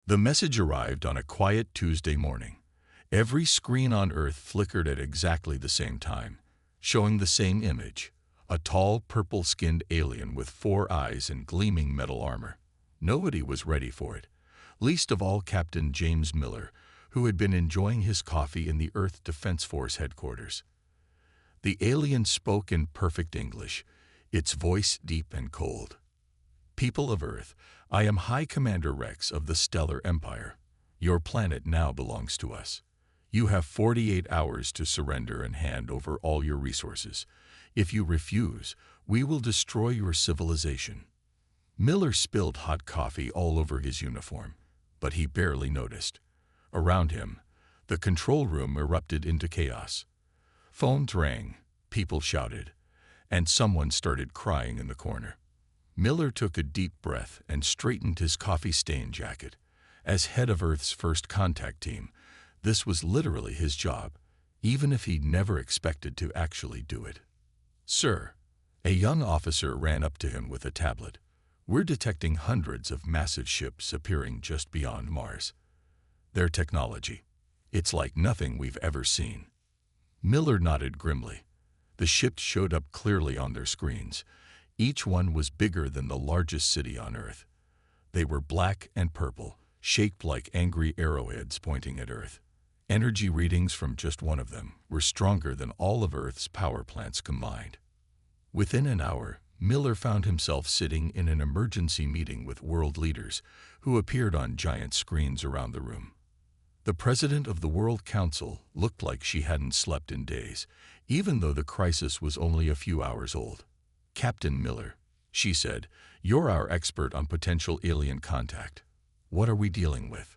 The message arrived on a quiet Tuesday morning. Every screen on Earth flickered at exactly the same time, showing the same image: a tall, purple-skinned alien with 4 eyes and gleaming metal armor. Nobody was ready for it, least of all Captain James Miller, who had been enjoying his coffee in the Earth Defense Force headquarters. The alien spoke in perfect English, its voice deep and cold. "People of Earth, I am High Commander Rex of the Stellar Empire. Your planet now belongs to us. You have 48 hours to surrender and hand over all your resources. If you refuse, we will destroy your civilization." Miller spilled hot coffee all over his uniform, but he barely noticed. Around him, the control room erupted into chaos. Phones rang, people shouted, and someone started crying in the corner. Miller took a deep breath and straightened his coffee-stained jacket. As head of Earth's first contact team, this was literally his job, even if he never expected to actually do it. "Sir," a young officer ran up to him with a tablet. "We're detecting hundreds of massive ships appearing just beyond Mars. Their technology, it's like nothing we've ever seen." Miller nodded grimly. The ships showed up clearly on their screens. Each one was bigger than the largest city on Earth. They were black and purple, shaped like angry arrowheads pointing at Earth. Energy readings from just one of them were stronger than all of Earth's power plants combined. Within an hour, Miller found himself sitting in an emergency meeting with world leaders who appeared on giant screens around the room. The president of the World Council looked like she hadn't slept in days, even though the crisis was only a few hours old. "Captain Miller," she said, "you're our expert on potential alien contact. What are we dealing with?"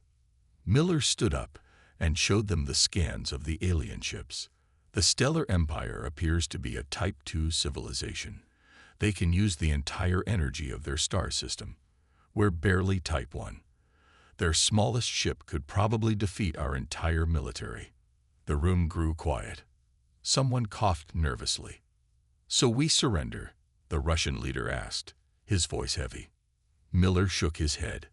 Miller stood up and showed them the scans of the alien ships. The Stellar Empire appears to be a Type 2 civilization. They can use the entire energy of their star system. We're barely Type 1. Their smallest ship could probably defeat our entire military. The room grew quiet. Someone coughed nervously. "So we surrender?" the Russian leader asked, his voice heavy. Miller shook his head.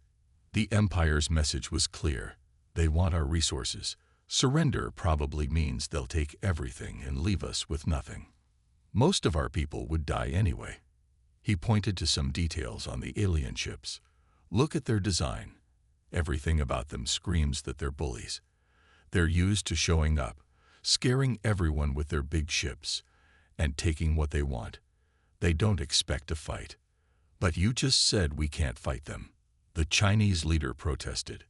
The Empire's message was clear. They want our resources. Surrender probably means they'll take everything and leave us with nothing. Most of our people would die anyway. He pointed to some details on the alien ships. "Look at their design. Everything about them screams that they're bullies. They're used to showing up, scaring everyone with their big ships, and taking what they want. They don't expect to fight." "But you just said we can't fight them," the Chinese leader protested.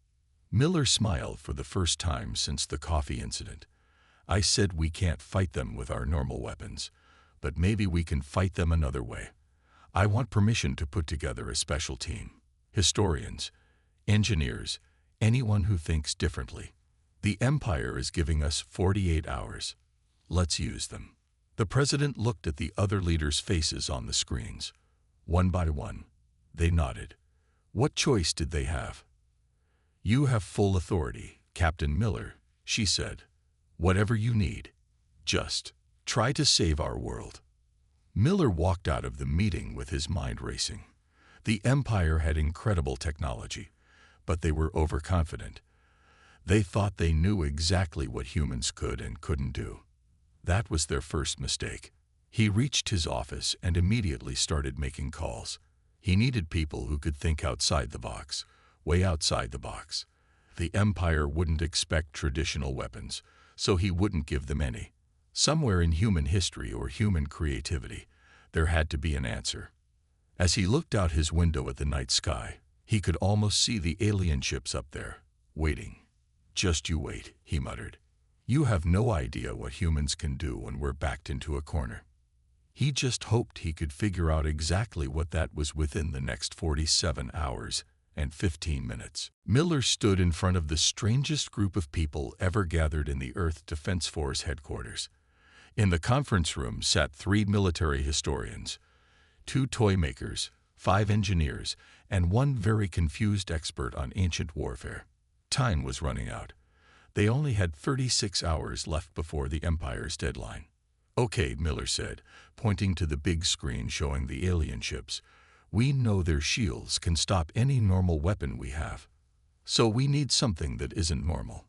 Miller smiled for the first time since the coffee incident. "I said we can't fight them with our normal weapons, but maybe we can fight them another way. I want permission to put together a special team. Historians, engineers, anyone who thinks differently. The Empire is giving us 48 hours. Let's use them." The president looked at the other leaders' faces on the screens. One by one, they nodded. What choice did they have? "You have full authority, Captain Miller," she said. "Whatever you need. Just try to save our world." Miller walked out of the meeting with his mind racing. The Empire had incredible technology, but they were overconfident. They thought they knew exactly what humans could and couldn't do. That was their first mistake. He reached his office and immediately started making calls. He needed people who could think outside the box, way outside the box. The Empire wouldn't expect traditional weapons, so he wouldn't give them any. Somewhere in human history or human creativity, there had to be an answer. As he looked out his window at the night sky, he could almost see the alien ships up there, waiting. "Just you wait," he muttered. "You have no idea what humans can do when we're backed into a corner." He just hoped he could figure out exactly what that was within the next 47 hours and 15 minutes. Miller stood in front of the strangest group of people ever gathered in the Earth Defense Force headquarters. In the conference room sat 3 military historians, 2 toy makers, 5 engineers, and 1 very confused expert on ancient warfare. Time was running out. They only had 36 hours left before the Empire's deadline. "Okay," Miller said, pointing to the big screen showing the alien ships. "We know their shields can stop any normal weapon we have. So we need something that isn't normal.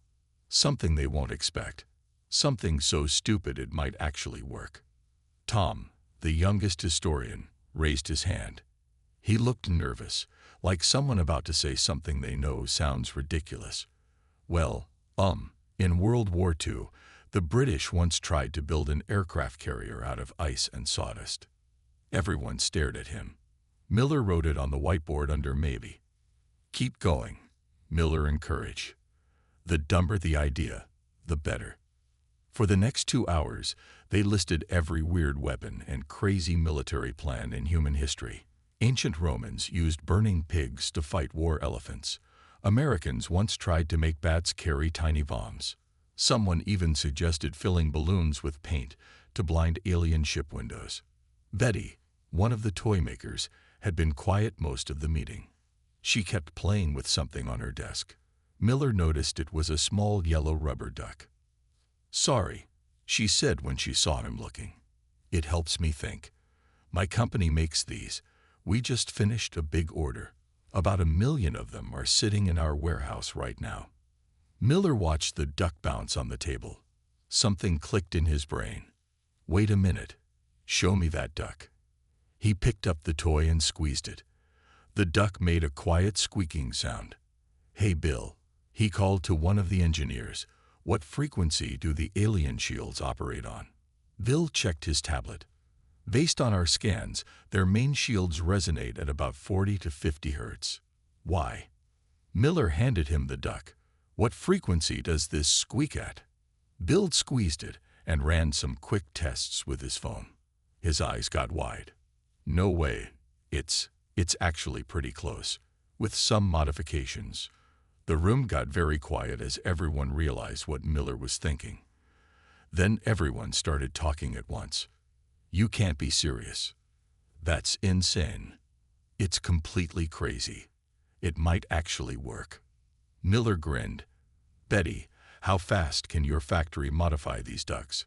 Something they won't expect. Something so stupid it might actually work. Tom, the youngest historian, raised his hand. He looked nervous, like someone about to say something they know sounds ridiculous. Well, in World War II, the British once tried to build an aircraft carrier out of ice and sawdust. Everyone stared at him. Miller wrote it on the whiteboard under maybe. Keep going, Miller encouraged. The dumber the idea, the better. For the next 2 hours, they listed every weird weapon and crazy military plan in human history. Ancient Romans used burning pigs to fight war elephants. Americans once tried to make bats carry tiny bombs. Someone even suggested filling balloons with paint to blind alien ship windows. Betty, one of the toy makers, had been quiet most of the meeting. She kept playing with something on her desk. Miller noticed it was a small yellow rubber duck. "Sorry," she said when she saw him looking. "It helps me think. My company makes these. We just finished a big order. About 1 million of them are sitting in our warehouse right now." Miller watched the duck bounce on the table. Something clicked in his brain. "Wait a minute. Show me that duck." He picked up the toy and squeezed it. The duck made a quiet squeaking sound. "Hey, Bill," he called to one of the engineers. "What frequency do the alien shields operate on?" Bill checked his tablet. "Based on our scans, their main shields resonate at about 40 to 50 hertz. Why?" Miller handed him the duck. "What frequency does this squeak at?" Bill squeezed it and ran some quick tests with his phone. His eyes got wide. "No way. It's actually pretty close, with some modifications." The room got very quiet as everyone realized what Miller was thinking. Then everyone started talking at once. "You can't be serious. That's insane. It's completely crazy. It might actually work." Miller grinned. "Betty, how fast can your factory modify these ducks?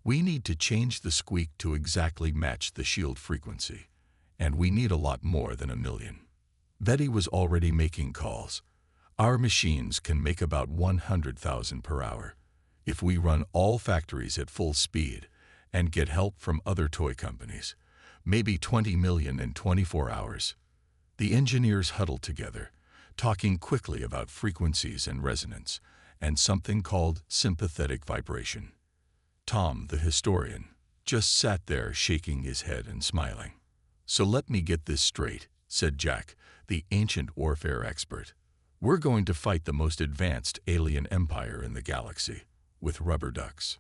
We need to change the squeak to exactly match the shield frequency, and we need a lot more than 1 million." Betty was already making calls. "Our machines can make about 100,000 per hour. If we run all factories at full speed and get help from other toy companies, maybe 20 million in 24 hours. The engineers huddled together, talking quickly about frequencies and resonance, and something called sympathetic vibration. Tom, the historian, just sat there shaking his head and smiling. "So let me get this straight," said Jack, the ancient warfare expert. "We're going to fight the most advanced alien empire in the galaxy, with rubber ducks."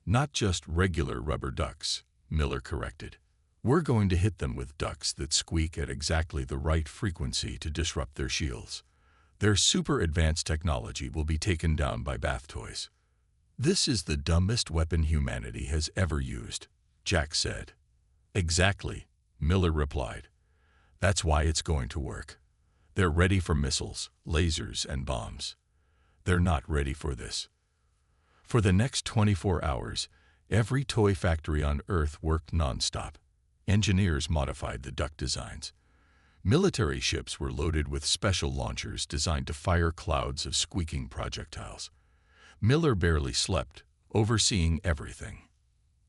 "Not just regular rubber ducks," Miller corrected. "We're going to hit them with ducks that squeak at exactly the right frequency to disrupt their shields. Their super advanced technology will be taken down by bath toys." "This is the dumbest weapon humanity has ever used," Jack said. "Exactly," Miller replied. "That's why it's going to work. They're ready for missiles, lasers, and bombs. They're not ready for this." For the next 24 hours, every toy factory on Earth worked nonstop. Engineers modified the duck designs. Military ships were loaded with special launchers designed to fire clouds of squeaking projectiles. Miller barely slept, overseeing everything.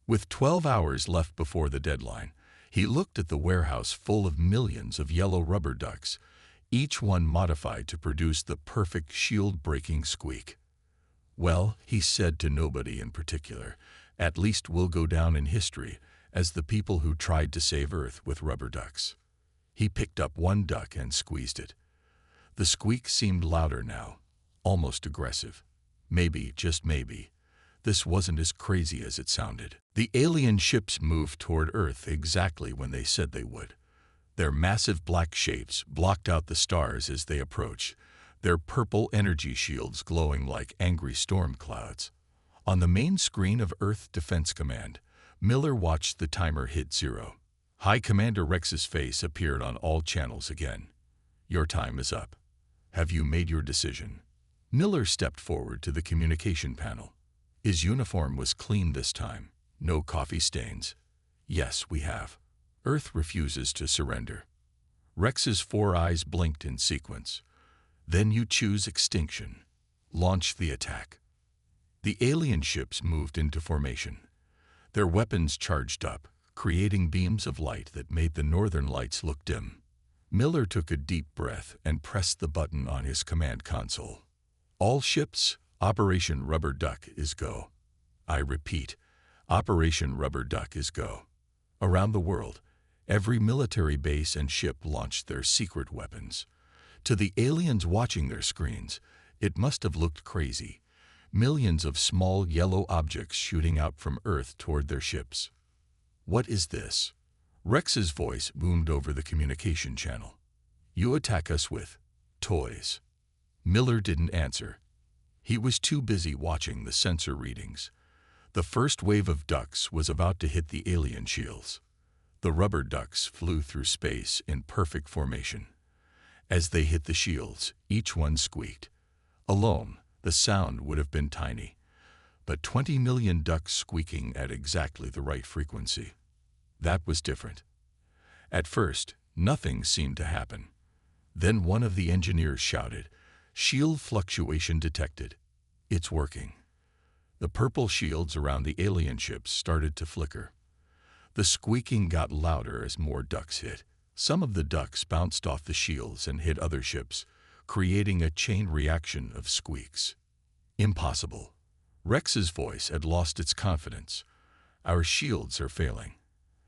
With 12 hours left before the deadline, he looked at the warehouse full of millions of yellow rubber ducks, each one modified to produce the perfect shield-breaking squeak. "Well," he said to nobody in particular, "at least we'll go down in history as the people who tried to save Earth with rubber ducks." He picked up one duck and squeezed it. The squeak seemed louder now, almost aggressive. Maybe, just maybe, this wasn't as crazy as it sounded. The alien ships moved toward Earth exactly when they said they would. Their massive black shapes blocked out the stars as they approached, their purple energy shields glowing like angry storm clouds. On the main screen of Earth Defense Command, Miller watched the timer hit 0. High Commander Rex's face appeared on all channels again. "Your time is up. Have you made your decision?" Miller stepped forward to the communication panel. His uniform was clean this time, no coffee stains. "Yes, we have. Earth refuses to surrender." Rex's 4 eyes blinked in sequence. Then you choose extinction. Launch the attack. The alien ships moved into formation. Their weapons charged up, creating beams of light that made the northern lights look dim. Miller took a deep breath and pressed the button on his command console. All ships, Operation Rubber Duck is go. I repeat, Operation Rubber Duck is go. Around the world, every military base and ship launched their secret weapons. To the aliens watching their screens, it must have looked crazy. Millions of small yellow objects shooting out from Earth toward their ships. What is this? Rex's voice boomed over the communication channel. You attack us with toys. Miller didn't answer. He was too busy watching the sensor readings. The first wave of ducks was about to hit the alien shields. The rubber ducks flew through space in perfect formation. As they hit the shields, each one squeaked. Alone, the sound would have been tiny, but 20 million ducks squeaking at exactly the right frequency. That was different. At first, nothing seemed to happen. Then one of the engineers shouted, "Shield fluctuation detected. It's working." The purple shields around the alien ships started to flicker. The squeaking got louder as more ducks hit. Some of the ducks bounced off the shields and hit other ships, creating a chain reaction of squeaks. Impossible. Rex's voice had lost its confidence. Our shields are failing.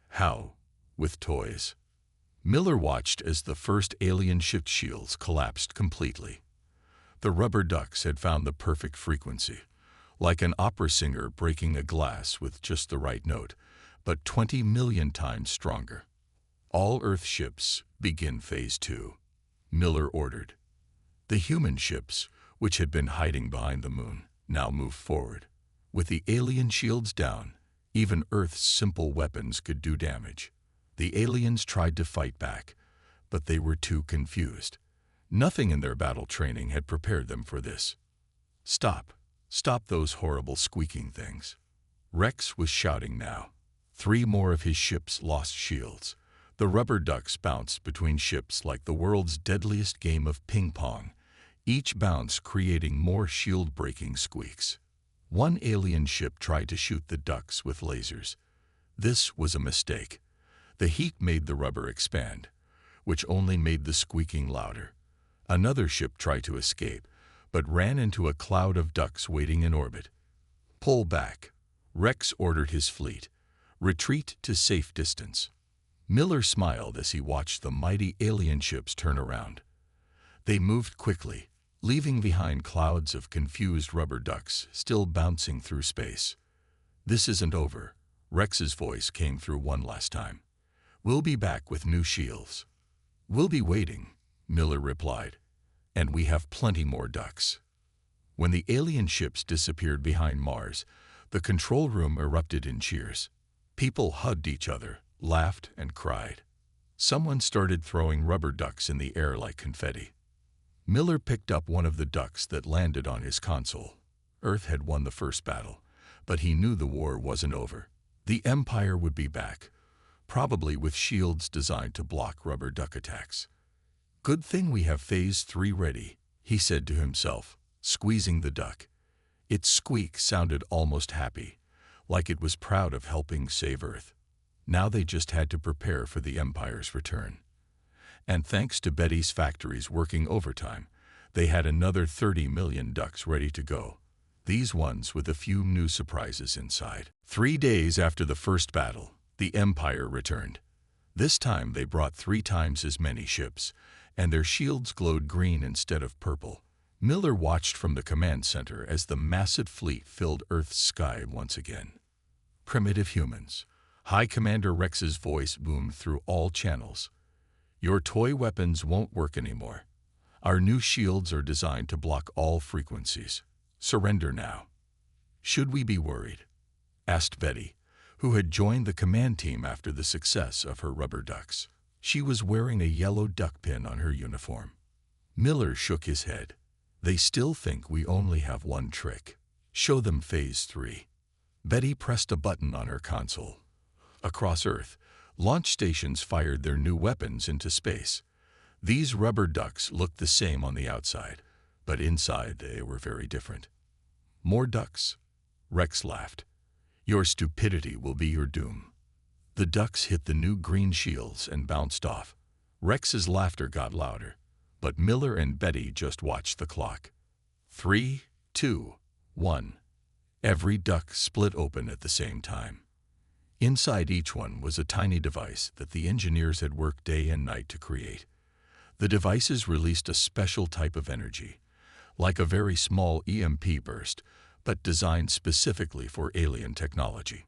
How? With toys? Miller watched as the first alien ship shields collapsed completely. The rubber ducks had found the perfect frequency, like an opera singer breaking a glass with just the right note, but 20 million times stronger. All Earth ships begin Phase 2, Miller ordered. The human ships, which had been hiding behind the moon, now moved forward. With the alien shields down, even Earth's simple weapons could do damage. The aliens tried to fight back, but they were too confused. Nothing in their battle training had prepared them for this. Stop. Stop those horrible squeaking things. Rex was shouting now. 3 more of his ships lost shields. The rubber ducks bounced between ships like the world's deadliest game of ping pong, each bounce creating more shield-breaking squeaks. One alien ship tried to shoot the ducks with lasers. This was a mistake. The heat made the rubber expand, which only made the squeaking louder. Another ship tried to escape, but ran into a cloud of ducks waiting in orbit. Pull back. Rex ordered his fleet. Retreat to safe distance. Miller smiled as he watched the mighty alien ships turn around. They moved quickly, leaving behind clouds of confused rubber ducks still bouncing through space. This isn't over. Rex's voice came through one last time. We'll be back with new shields. We'll be waiting, Miller replied. And we have plenty more ducks. When the alien ships disappeared behind Mars, the control room erupted in cheers. People hugged each other, laughed, and cried. Someone started throwing rubber ducks in the air like confetti. Miller picked up one of the ducks that landed on his console. Earth had won the first battle, but he knew the war wasn't over. The Empire would be back, probably with shields designed to block rubber duck attacks. Good thing we have Phase 3 ready, he said to himself, squeezing the duck. Its squeak sounded almost happy, like it was proud of helping save Earth. Now they just had to prepare for the Empire's return. And thanks to Betty's factories working overtime, they had another 30 million ducks ready to go. These ones with a few new surprises inside. 3 days after the first battle, the Empire returned. This time they brought 3 times as many ships, and their shields glowed green instead of purple. Miller watched from the command center as the massive fleet filled Earth's sky once again. Primitive humans. High Commander Rex's voice boomed through all channels. Your toy weapons won't work anymore. Our new shields are designed to block all frequencies. Surrender now. Should we be worried? Asked Betty, who had joined the command team after the success of her rubber ducks. She was wearing a yellow duck pin on her uniform. Miller shook his head. They still think we only have one trick. Show them Phase 3. Betty pressed a button on her console. Across Earth, launch stations fired their new weapons into space. These rubber ducks looked the same on the outside, but inside they were very different. More ducks? Rex laughed. Your stupidity will be your doom. The ducks hit the new green shields and bounced off. Rex's laughter got louder, but Miller and Betty just watched the clock. 3, 2, 1. Every duck split open at the same time. Inside each one was a tiny device that the engineers had worked day and night to create. The devices released a special type of energy, like a very small EMP burst, but designed specifically for alien technology.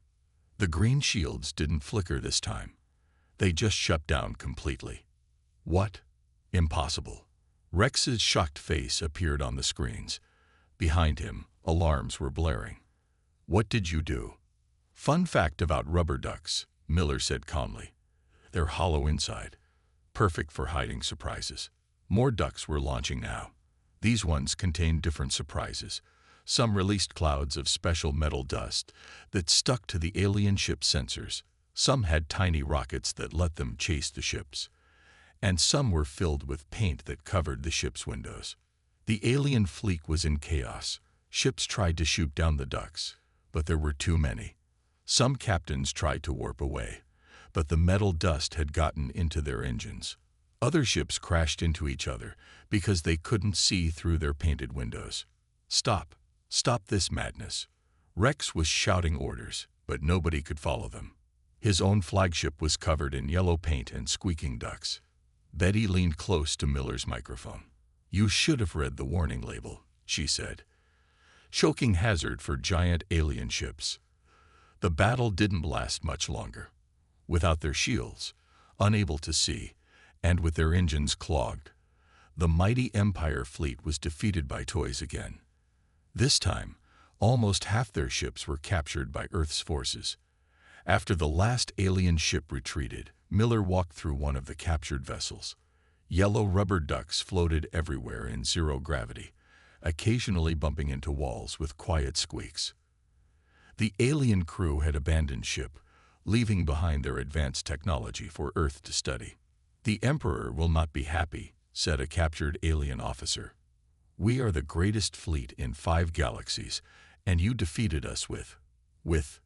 The green shields didn't flicker this time. They just shut down completely. What? Impossible. Rex's shocked face appeared on the screens. Behind him, alarms were blaring. What did you do? Fun fact about rubber ducks, Miller said calmly. They're hollow inside, perfect for hiding surprises. More ducks were launching now. These ones contained different surprises. Some released clouds of special metal dust that stuck to the alien ship's sensors. Some had tiny rockets that let them chase the ships. And some were filled with paint that covered the ship's windows. The alien fleet was in chaos. Ships tried to shoot down the ducks, but there were too many. Some captains tried to warp away, but the metal dust had gotten into their engines. Other ships crashed into each other because they couldn't see through their painted windows. Stop! Stop this madness! Rex was shouting orders, but nobody could follow them. His own flagship was covered in yellow paint and squeaking ducks. Betty leaned close to Miller's microphone. You should have read the warning label, she said. Choking hazard for giant alien ships. The battle didn't last much longer. Without their shields, unable to see, and with their engines clogged, the mighty Empire fleet was defeated by toys again. This time, almost half their ships were captured by Earth's forces. After the last alien ship retreated, Miller walked through one of the captured vessels. Yellow rubber ducks floated everywhere in zero gravity, occasionally bumping into walls with quiet squeaks. The alien crew had abandoned ship, leaving behind their advanced technology for Earth to study. The Emperor will not be happy, said a captured alien officer. We are the greatest fleet in 5 galaxies, and you defeated us with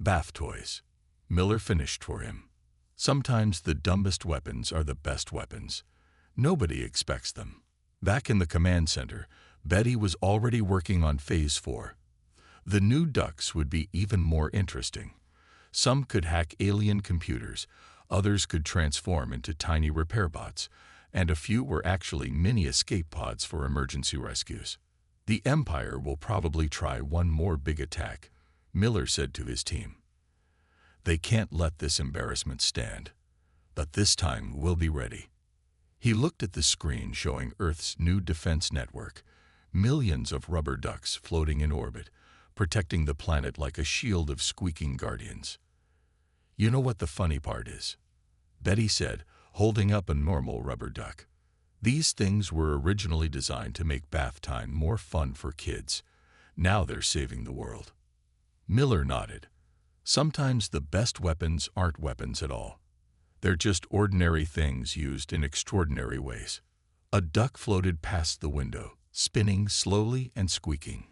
bath toys. Miller finished for him. Sometimes the dumbest weapons are the best weapons. Nobody expects them. Back in the command center, Betty was already working on Phase 4. The new ducks would be even more interesting. Some could hack alien computers, others could transform into tiny repair bots, and a few were actually mini escape pods for emergency rescues. The Empire will probably try one more big attack, Miller said to his team. They can't let this embarrassment stand. But this time we'll be ready. He looked at the screen showing Earth's new defense network, millions of rubber ducks floating in orbit, protecting the planet like a shield of squeaking guardians. You know what the funny part is? Betty said, holding up a normal rubber duck. These things were originally designed to make bath time more fun for kids. Now they're saving the world. Miller nodded. Sometimes the best weapons aren't weapons at all. They're just ordinary things used in extraordinary ways. A duck floated past the window, spinning slowly and squeaking.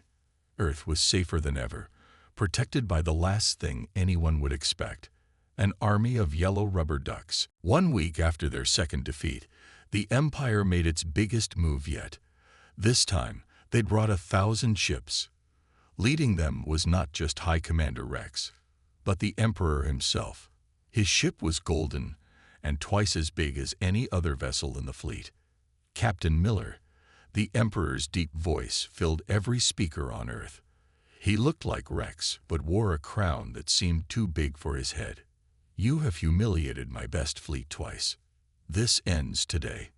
Earth was safer than ever, protected by the last thing anyone would expect, an army of yellow rubber ducks. 1 week after their second defeat, the Empire made its biggest move yet. This time, they'd brought 1,000 ships. Leading them was not just High Commander Rex, but the Emperor himself. His ship was golden and twice as big as any other vessel in the fleet. Captain Miller, the Emperor's deep voice filled every speaker on Earth. He looked like Rex, but wore a crown that seemed too big for his head. You have humiliated my best fleet twice. This ends today.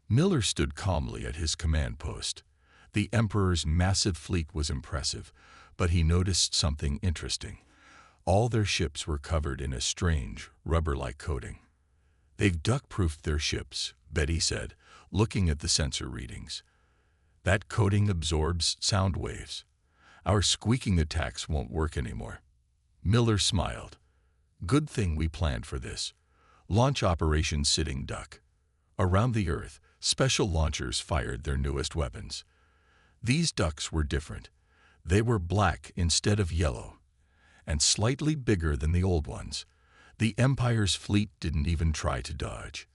Miller stood calmly at his command post. The Emperor's massive fleet was impressive, but he noticed something interesting. All their ships were covered in a strange, rubber-like coating. They've duck-proofed their ships, Betty said, looking at the sensor readings. That coating absorbs sound waves. Our squeaking attacks won't work anymore. Miller smiled. Good thing we planned for this. Launch Operation Sitting Duck. Around the Earth, special launchers fired their newest weapons. These ducks were different. They were black instead of yellow, and slightly bigger than the old ones. The Empire's fleet didn't even try to dodge.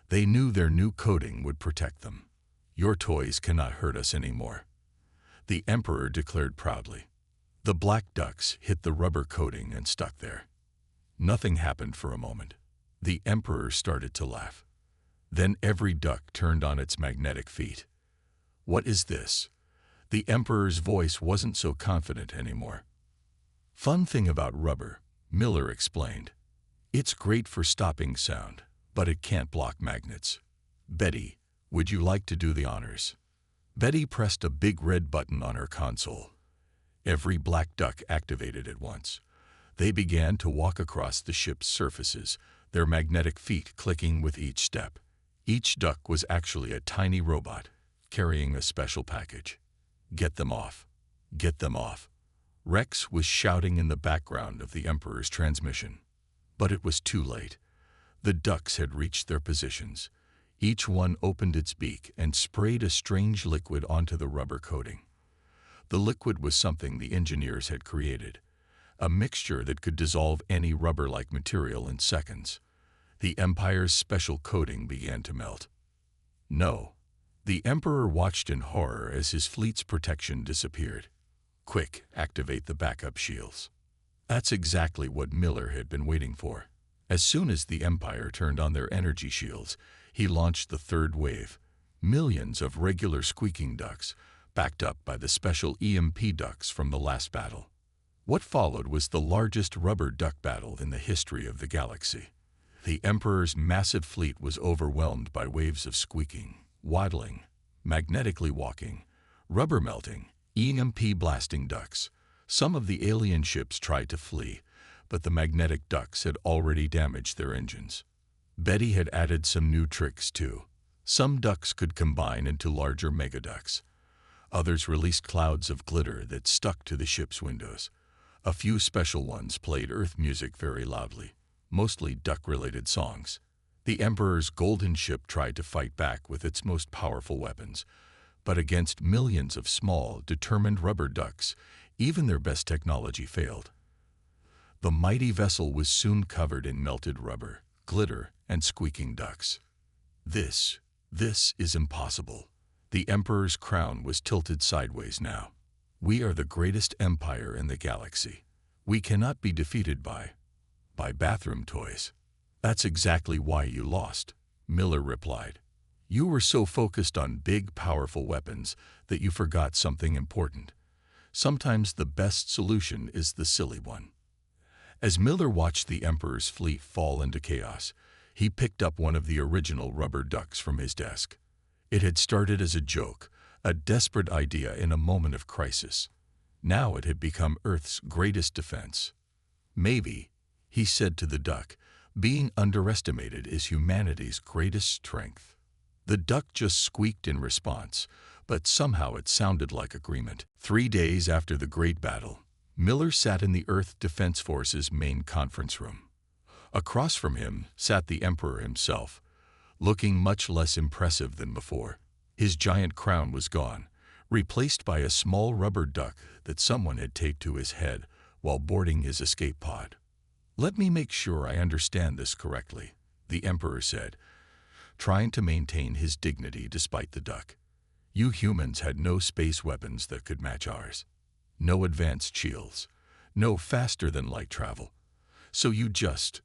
They knew their new coating would protect them. "Your toys cannot hurt us anymore," the Emperor declared proudly. The black ducks hit the rubber coating and stuck there. Nothing happened for a moment. The Emperor started to laugh. Then every duck turned on its magnetic feet. "What is this?" The Emperor's voice wasn't so confident anymore. "Fun thing about rubber," Miller explained. "It's great for stopping sound, but it can't block magnets. Betty, would you like to do the honors?" Betty pressed a big red button on her console. Every black duck activated at once. They began to walk across the ship's surfaces, their magnetic feet clicking with each step. Each duck was actually a tiny robot, carrying a special package. "Get them off. Get them off." Rex was shouting in the background of the Emperor's transmission. But it was too late. The ducks had reached their positions. Each one opened its beak and sprayed a strange liquid onto the rubber coating. The liquid was something the engineers had created, a mixture that could dissolve any rubber-like material in seconds. The Empire's special coating began to melt. No. The Emperor watched in horror as his fleet's protection disappeared. "Quick, activate the backup shields." That's exactly what Miller had been waiting for. As soon as the Empire turned on their energy shields, he launched the third wave. Millions of regular squeaking ducks, backed up by the special EMP ducks from the last battle. What followed was the largest rubber duck battle in the history of the galaxy. The Emperor's massive fleet was overwhelmed by waves of squeaking, waddling, magnetically walking, rubber melting, EMP blasting ducks. Some of the alien ships tried to flee, but the magnetic ducks had already damaged their engines. Betty had added some new tricks too. Some ducks could combine into larger megaducks. Others released clouds of glitter that stuck to the ship's windows. A few special ones played Earth music very loudly, mostly duck-related songs. The Emperor's golden ship tried to fight back with its most powerful weapons, but against millions of small, determined rubber ducks, even their best technology failed. The mighty vessel was soon covered in melted rubber, glitter, and squeaking ducks. This is impossible. The Emperor's crown was tilted sideways now. "We are the greatest empire in the galaxy. We cannot be defeated by bathroom toys." "That's exactly why you lost," Miller replied. "You were so focused on big, powerful weapons that you forgot something important. Sometimes the best solution is the silly one." As Miller watched the Emperor's fleet fall into chaos, he picked up one of the original rubber ducks from his desk. It had started as a joke, a desperate idea in a moment of crisis. Now it had become Earth's greatest defense. "Maybe," he said to the duck, "being underestimated is humanity's greatest strength." The duck just squeaked in response, but somehow it sounded like agreement. 3 days after the Great Battle, Miller sat in the Earth Defense Force's main conference room. Across from him sat the Emperor himself, looking much less impressive than before. His giant crown was gone, replaced by a small rubber duck that someone had taped to his head while boarding his escape pod. "Let me make sure I understand this correctly," the Emperor said, trying to maintain his dignity despite the duck. "You humans had no space weapons that could match ours. No advanced shields, no faster-than-light travel. So you just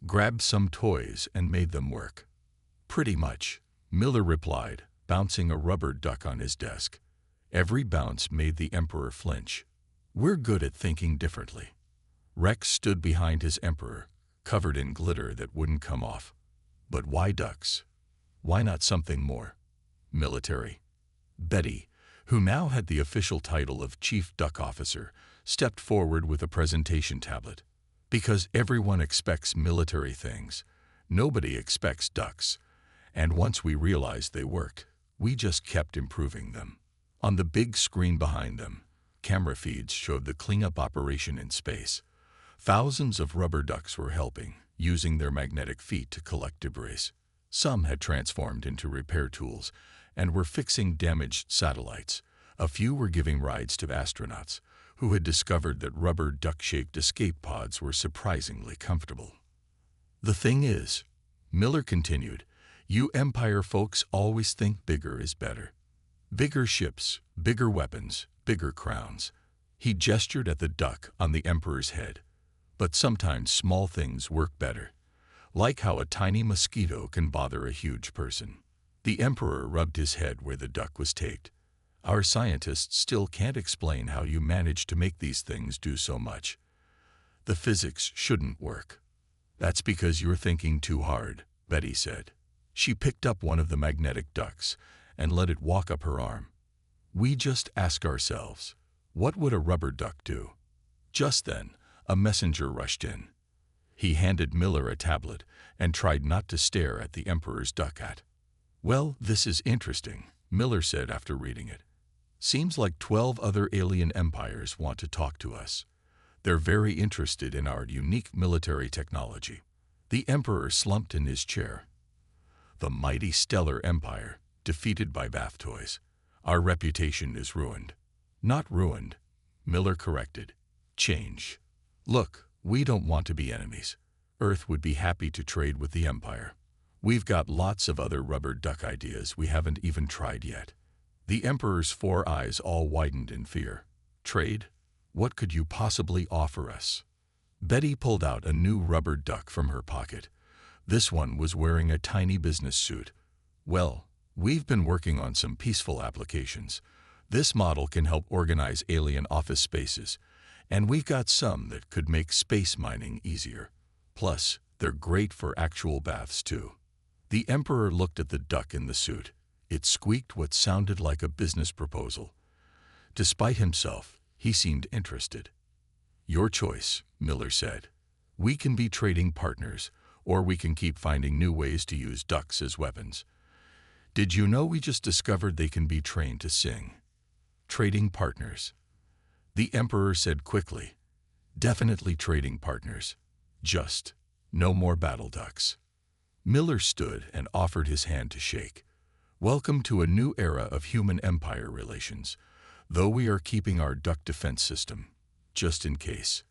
grabbed some toys and made them work." "Pretty much," Miller replied, bouncing a rubber duck on his desk. Every bounce made the Emperor flinch. "We're good at thinking differently." Rex stood behind his Emperor, covered in glitter that wouldn't come off. "But why ducks? Why not something more military?" Betty, who now had the official title of Chief Duck Officer, stepped forward with a presentation tablet. "Because everyone expects military things. Nobody expects ducks. And once we realized they worked, we just kept improving them." On the big screen behind them, camera feeds showed the cleanup operation in space. Thousands of rubber ducks were helping, using their magnetic feet to collect debris. Some had transformed into repair tools and were fixing damaged satellites. A few were giving rides to astronauts who had discovered that rubber duck-shaped escape pods were surprisingly comfortable. "The thing is," Miller continued, "you Empire folks always think bigger is better. Bigger ships, bigger weapons, bigger crowns." He gestured at the duck on the Emperor's head. "But sometimes small things work better, like how a tiny mosquito can bother a huge person." The Emperor rubbed his head where the duck was taped. "Our scientists still can't explain how you manage to make these things do so much. The physics shouldn't work." "That's because you're thinking too hard," Betty said. She picked up one of the magnetic ducks and let it walk up her arm. "We just ask ourselves, what would a rubber duck do?" Just then, a messenger rushed in. He handed Miller a tablet and tried not to stare at the Emperor's duck hat. "Well, this is interesting," Miller said after reading it. "Seems like 12 other alien empires want to talk to us. They're very interested in our unique military technology." The Emperor slumped in his chair. "The mighty Stellar Empire, defeated by bath toys. Our reputation is ruined." "Not ruined," Miller corrected. "Change. Look, we don't want to be enemies. Earth would be happy to trade with the Empire. We've got lots of other rubber duck ideas we haven't even tried yet." The Emperor's 4 eyes all widened in fear. "Trade? What could you possibly offer us?" Betty pulled out a new rubber duck from her pocket. This one was wearing a tiny business suit. "Well, we've been working on some peaceful applications. This model can help organize alien office spaces, and we've got some that could make space mining easier. Plus, they're great for actual baths too." The Emperor looked at the duck in the suit. It squeaked what sounded like a business proposal. Despite himself, he seemed interested. "Your choice," Miller said. "We can be trading partners, or we can keep finding new ways to use ducks as weapons. Did you know we just discovered they can be trained to sing?" "Trading partners," the Emperor said quickly. "Definitely trading partners. Just no more battle ducks." Miller stood and offered his hand to shake. "Welcome to a new era of human-empire relations, though we are keeping our duck defense system, just in case."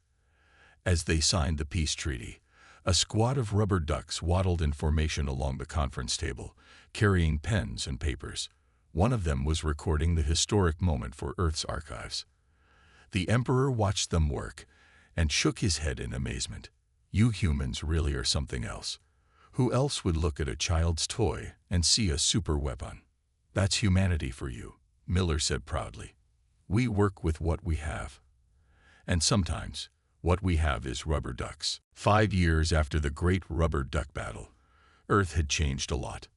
As they signed the peace treaty, a squad of rubber ducks waddled in formation along the conference table, carrying pens and papers. One of them was recording the historic moment for Earth's archives. The Emperor watched them work and shook his head in amazement. "You humans really are something else. Who else would look at a child's toy and see a super weapon?" "That's humanity for you," Miller said proudly. "We work with what we have. And sometimes, what we have is rubber ducks." 5 years after the Great Rubber Duck Battle, Earth had changed a lot.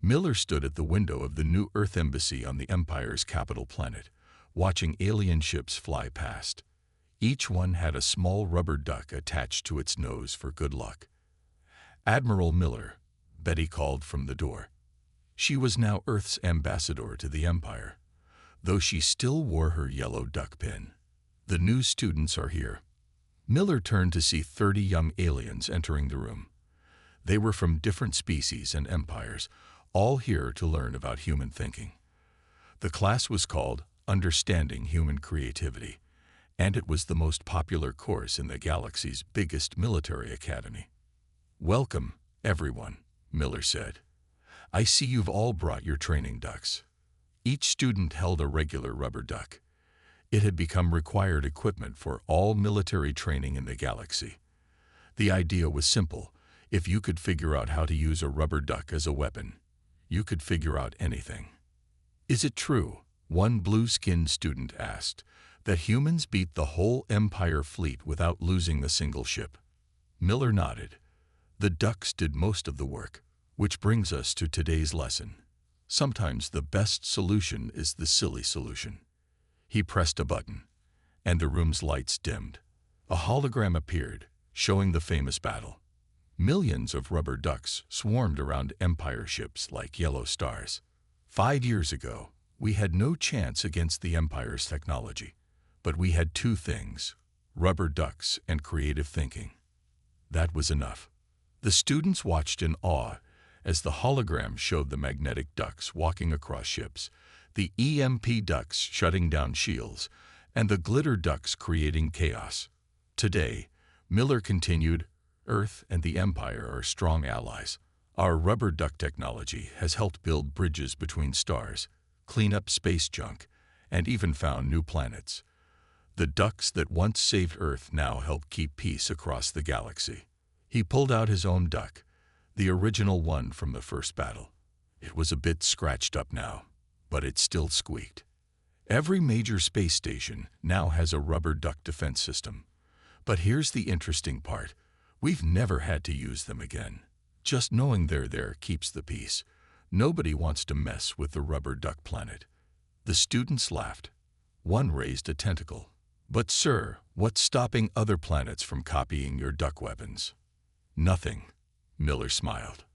Miller stood at the window of the new Earth Embassy on the Empire's capital planet, watching alien ships fly past. Each one had a small rubber duck attached to its nose for good luck. "Admiral Miller," Betty called from the door. She was now Earth's ambassador to the Empire, though she still wore her yellow duck pin. "The new students are here." Miller turned to see 30 young aliens entering the room. They were from different species and empires, all here to learn about human thinking. The class was called Understanding Human Creativity, and it was the most popular course in the galaxy's biggest military academy. "Welcome, everyone," Miller said. "I see you've all brought your training ducks." Each student held a regular rubber duck. It had become required equipment for all military training in the galaxy. The idea was simple. If you could figure out how to use a rubber duck as a weapon, you could figure out anything. "Is it true," one blue-skinned student asked, "that humans beat the whole Empire fleet without losing a single ship?" Miller nodded. "The ducks did most of the work, which brings us to today's lesson. Sometimes the best solution is the silly solution." He pressed a button, and the room's lights dimmed. A hologram appeared, showing the famous battle. Millions of rubber ducks swarmed around Empire ships like yellow stars. 5 years ago, we had no chance against the Empire's technology, but we had 2 things: rubber ducks and creative thinking. That was enough. The students watched in awe as the hologram showed the magnetic ducks walking across ships, the EMP ducks shutting down shields, and the glitter ducks creating chaos. Today, Miller continued, Earth and the Empire are strong allies. Our rubber duck technology has helped build bridges between stars, clean up space junk, and even found new planets. The ducks that once saved Earth now help keep peace across the galaxy. He pulled out his own duck, the original one from the first battle. It was a bit scratched up now, but it still squeaked. Every major space station now has a rubber duck defense system. But here's the interesting part. We've never had to use them again. Just knowing they're there keeps the peace. Nobody wants to mess with the rubber duck planet. The students laughed. One raised a tentacle. But sir, what's stopping other planets from copying your duck weapons? Nothing, Miller smiled.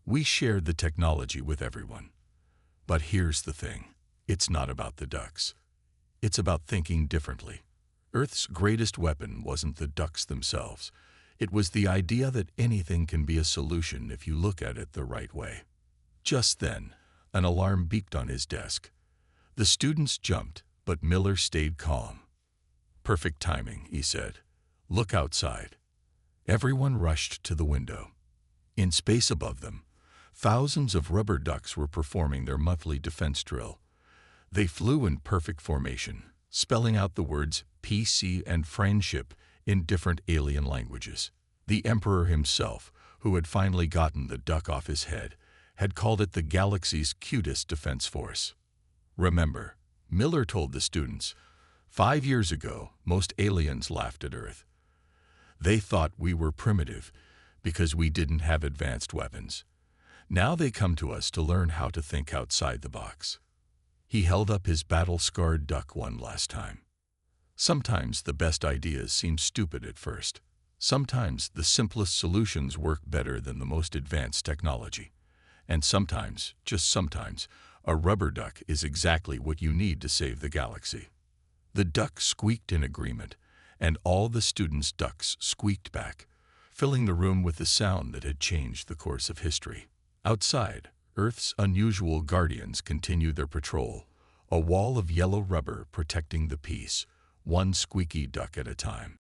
We shared the technology with everyone. But here's the thing. It's not about the ducks. It's about thinking differently. Earth's greatest weapon wasn't the ducks themselves. It was the idea that anything can be a solution if you look at it the right way. Just then, an alarm beeped on his desk. The students jumped, but Miller stayed calm. Perfect timing, he said. Look outside. Everyone rushed to the window. In space above them, thousands of rubber ducks were performing their monthly defense drill. They flew in perfect formation, spelling out the words PC and friendship in different alien languages. The Emperor himself, who had finally gotten the duck off his head, had called it the galaxy's cutest defense force. Remember, Miller told the students, 5 years ago, most aliens laughed at Earth. They thought we were primitive because we didn't have advanced weapons. Now they come to us to learn how to think outside the box. He held up his battle-scarred duck one last time. Sometimes the best ideas seem stupid at first. Sometimes the simplest solutions work better than the most advanced technology. And sometimes, just sometimes, a rubber duck is exactly what you need to save the galaxy. The duck squeaked in agreement, and all the students' ducks squeaked back, filling the room with the sound that had changed the course of history. Outside, Earth's unusual guardians continued their patrol, a wall of yellow rubber protecting the peace, one squeaky duck at a time.